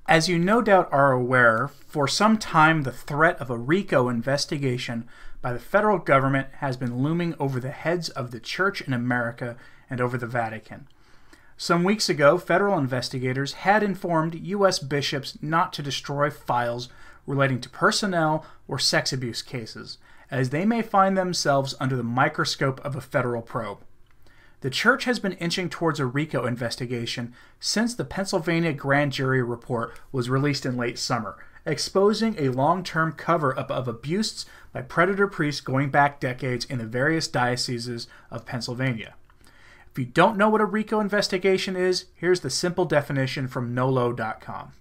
As you no doubt are aware, for some time the threat of a RICO investigation by the federal government has been looming over the heads of the Church in America and over the Vatican. Some weeks ago, federal investigators had informed U.S. bishops not to destroy files relating to personnel or sex abuse cases, as they may find themselves under the microscope of a federal probe. The Church has been inching towards a RICO investigation since the Pennsylvania grand jury report was released in late summer, exposing a long-term cover-up of abuse by predator priests going back decades in the various dioceses of Pennsylvania. If you don't know what a RICO investigation is, here's the simple definition from nolo.com.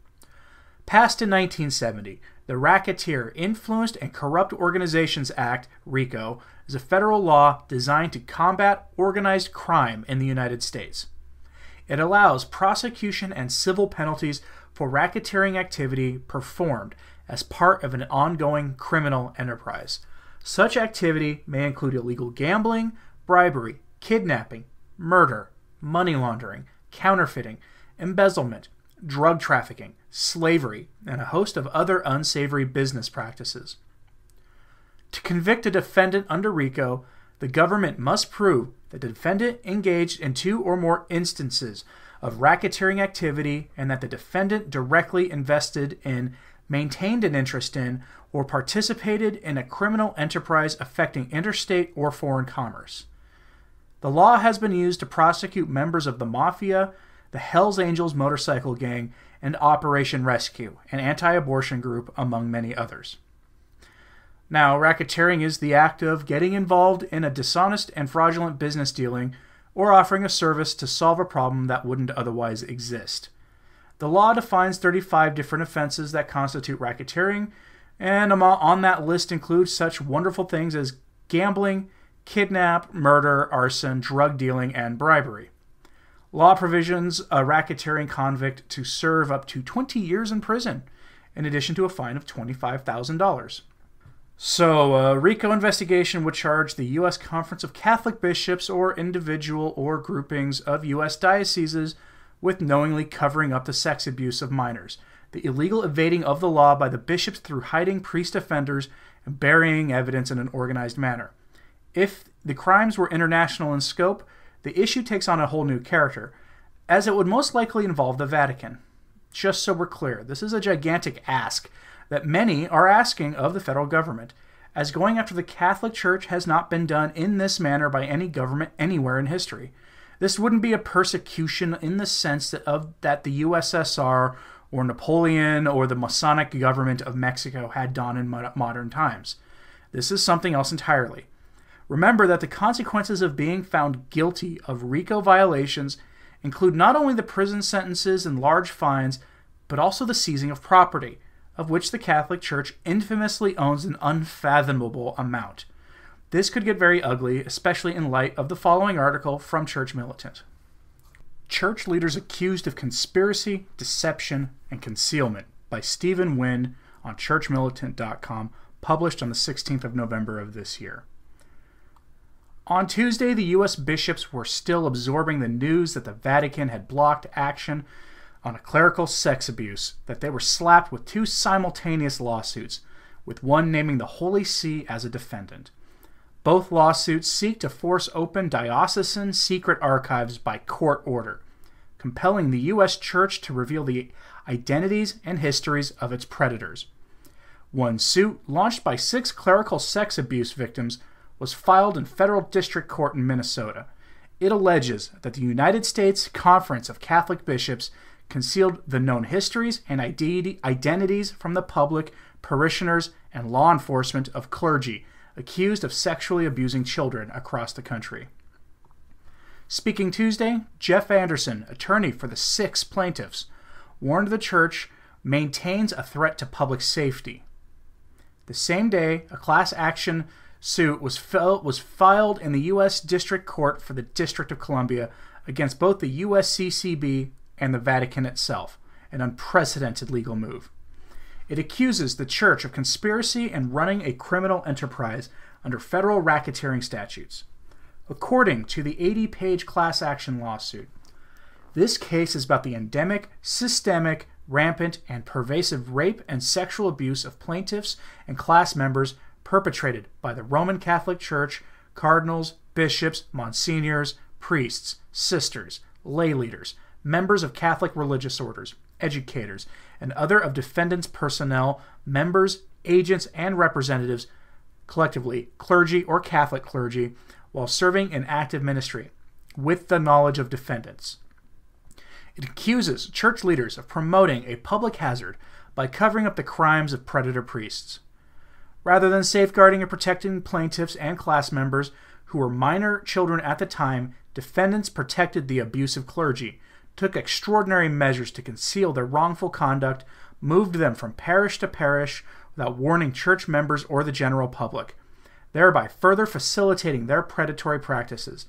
Passed in 1970, the Racketeer, Influenced and Corrupt Organizations Act, RICO, is a federal law designed to combat organized crime in the United States. It allows prosecution and civil penalties for racketeering activity performed as part of an ongoing criminal enterprise. Such activity may include illegal gambling, bribery, kidnapping, murder, money laundering, counterfeiting, embezzlement, drug trafficking, slavery, and a host of other unsavory business practices. To convict a defendant under RICO, the government must prove that the defendant engaged in 2 or more instances of racketeering activity and that the defendant directly invested in, maintained an interest in, or participated in a criminal enterprise affecting interstate or foreign commerce. The law has been used to prosecute members of the Mafia, the Hells Angels motorcycle gang, and Operation Rescue, an anti-abortion group, among many others. Now, racketeering is the act of getting involved in a dishonest and fraudulent business dealing or offering a service to solve a problem that wouldn't otherwise exist. The law defines 35 different offenses that constitute racketeering, and on that list includes such wonderful things as gambling, kidnap, murder, arson, drug dealing, and bribery. Law provisions a racketeering convict to serve up to 20 years in prison, in addition to a fine of $25,000. So, a RICO investigation would charge the U.S. Conference of Catholic Bishops or individual or groupings of U.S. dioceses with knowingly covering up the sex abuse of minors, the illegal evading of the law by the bishops through hiding priest offenders and burying evidence in an organized manner. If the crimes were international in scope, the issue takes on a whole new character, as it would most likely involve the Vatican. Just so we're clear, this is a gigantic ask that many are asking of the federal government, as going after the Catholic Church has not been done in this manner by any government anywhere in history. This wouldn't be a persecution in the sense that the USSR or Napoleon or the Masonic government of Mexico had done in modern times. This is something else entirely. Remember that the consequences of being found guilty of RICO violations include not only the prison sentences and large fines, but also the seizing of property, of which the Catholic Church infamously owns an unfathomable amount. This could get very ugly, especially in light of the following article from Church Militant. Church Leaders Accused of Conspiracy, Deception, and Concealment by Stephen Wynn on churchmilitant.com, published on the 16th of November of this year. On Tuesday, the U.S. bishops were still absorbing the news that the Vatican had blocked action on a clerical sex abuse, that they were slapped with 2 simultaneous lawsuits, with one naming the Holy See as a defendant. Both lawsuits seek to force open diocesan secret archives by court order, compelling the U.S. Church to reveal the identities and histories of its predators. One suit, launched by 6 clerical sex abuse victims, was filed in federal district court in Minnesota. It alleges that the United States Conference of Catholic Bishops concealed the known histories and identities from the public, parishioners, and law enforcement of clergy accused of sexually abusing children across the country. Speaking Tuesday, Jeff Anderson, attorney for the 6 plaintiffs, warned the church maintains a threat to public safety. The same day, a class action suit was filed in the U.S. District Court for the District of Columbia against both the USCCB and the Vatican itself, an unprecedented legal move. It accuses the Church of conspiracy and running a criminal enterprise under federal racketeering statutes. According to the 80-page class action lawsuit, this case is about the endemic, systemic, rampant and pervasive rape and sexual abuse of plaintiffs and class members perpetrated by the Roman Catholic Church, cardinals, bishops, monsignors, priests, sisters, lay leaders, members of Catholic religious orders, educators, and other of defendants' personnel, members, agents, and representatives, collectively clergy or Catholic clergy, while serving in active ministry, with the knowledge of defendants. It accuses church leaders of promoting a public hazard by covering up the crimes of predator priests. Rather than safeguarding and protecting plaintiffs and class members who were minor children at the time, defendants protected the abusive clergy, took extraordinary measures to conceal their wrongful conduct, moved them from parish to parish without warning church members or the general public, thereby further facilitating their predatory practices,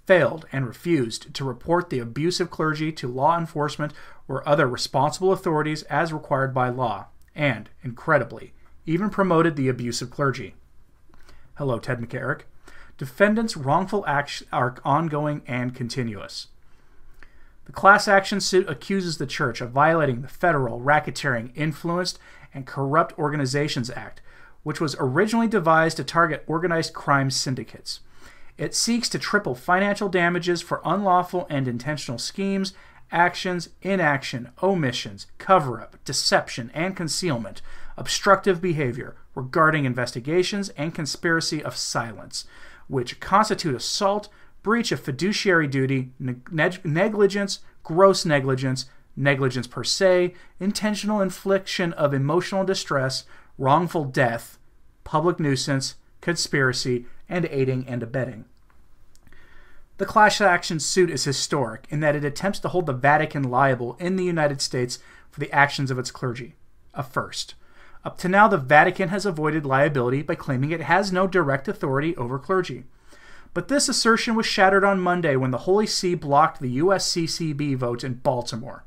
failed and refused to report the abusive clergy to law enforcement or other responsible authorities as required by law, and, incredibly, even promoted the abusive clergy. Hello, Ted McCarrick. Defendants' wrongful acts are ongoing and continuous. The class action suit accuses the church of violating the Federal Racketeering, Influenced, and Corrupt Organizations Act, which was originally devised to target organized crime syndicates. It seeks to triple financial damages for unlawful and intentional schemes, actions, inaction, omissions, cover-up, deception, and concealment, obstructive behavior regarding investigations, and conspiracy of silence, which constitute assault, breach of fiduciary duty, negligence, gross negligence, negligence per se, intentional infliction of emotional distress, wrongful death, public nuisance, conspiracy, and aiding and abetting. The class action suit is historic in that it attempts to hold the Vatican liable in the United States for the actions of its clergy, a first. Up to now, the Vatican has avoided liability by claiming it has no direct authority over clergy. But this assertion was shattered on Monday when the Holy See blocked the USCCB vote in Baltimore.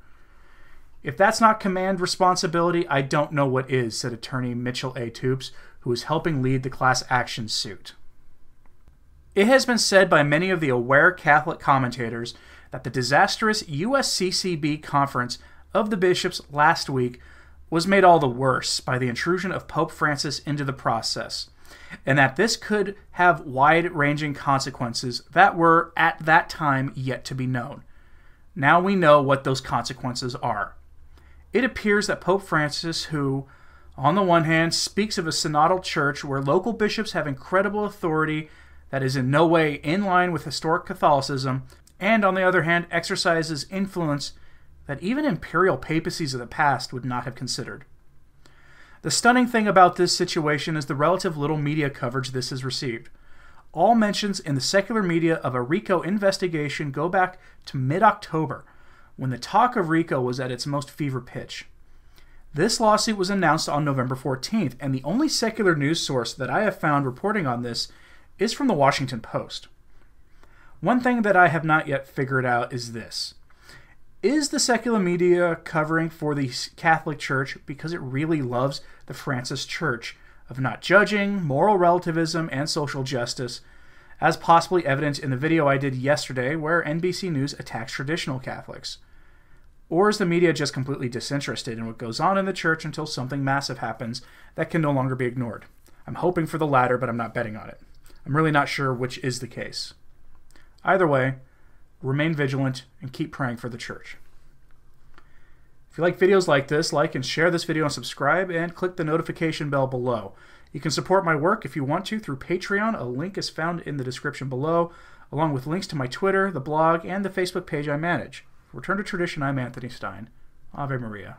If that's not command responsibility, I don't know what is, said attorney Mitchell A. Toops, who is helping lead the class action suit. It has been said by many of the aware Catholic commentators that the disastrous USCCB conference of the bishops last week was made all the worse by the intrusion of Pope Francis into the process, and that this could have wide-ranging consequences that were, at that time, yet to be known. Now we know what those consequences are. It appears that Pope Francis, who, on the one hand, speaks of a synodal church where local bishops have incredible authority that is in no way in line with historic Catholicism, and on the other hand, exercises influence that even imperial papacies of the past would not have considered. The stunning thing about this situation is the relative little media coverage this has received. All mentions in the secular media of a RICO investigation go back to mid-October, when the talk of RICO was at its most fever pitch. This lawsuit was announced on November 14th, and the only secular news source that I have found reporting on this is from the Washington Post. One thing that I have not yet figured out is this. Is the secular media covering for the Catholic Church because it really loves the Francis Church of not judging, moral relativism, and social justice, as possibly evident in the video I did yesterday where NBC News attacks traditional Catholics? Or is the media just completely disinterested in what goes on in the church until something massive happens that can no longer be ignored? I'm hoping for the latter, but I'm not betting on it. I'm really not sure which is the case. Either way, remain vigilant and keep praying for the church. If you like videos like this, like and share this video and subscribe, and click the notification bell below. You can support my work if you want to through Patreon. A link is found in the description below, along with links to my Twitter, the blog, and the Facebook page I manage. Return to tradition, I'm Anthony Stein. Ave Maria.